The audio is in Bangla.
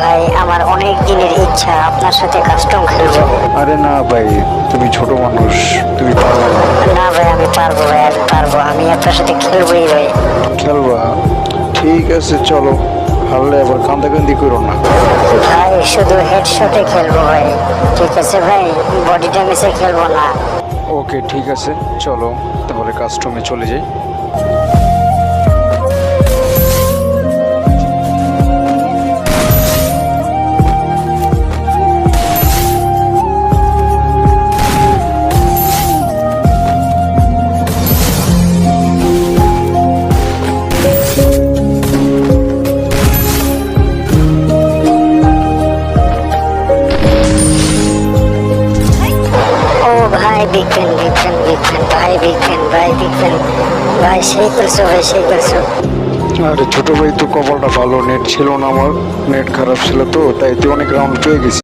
ভাই, আমার অনেক দিনের ইচ্ছা আপনার সাথে কাস্টম খেলবো। আরে না ভাই, তুমি ছোট মানুষ, তুমি পারবে না। না ভাই, আমি পারবো ভাই, আমি পারবো, আমি আপনার সাথে খেলবোই ভাই। খেলবা? ঠিক আছে চলো, হারলে আবার কান্দাকান্দি করো না। ভাই শুধু হেডশটে খেলবো ভাই, ঠিক আছে ভাই, বডি ড্যামেজে খেলবো না। ওকে ঠিক আছে, চলো তাহলে কাস্টমে চলে যাই। ও ভাই, big fan, big fan, big fan ভাই, বিগ ফ্যান ভাই, বিগ ফ্যান ভাই, সেই করছো ভাই, সেই করছো। আরে ছোট ভাই, তো কপালটা ভালো, নেট ছিল না আমার, নেট খারাপ ছিল তো, তাই তো অনেক রাউন্ড পেয়ে গেছি।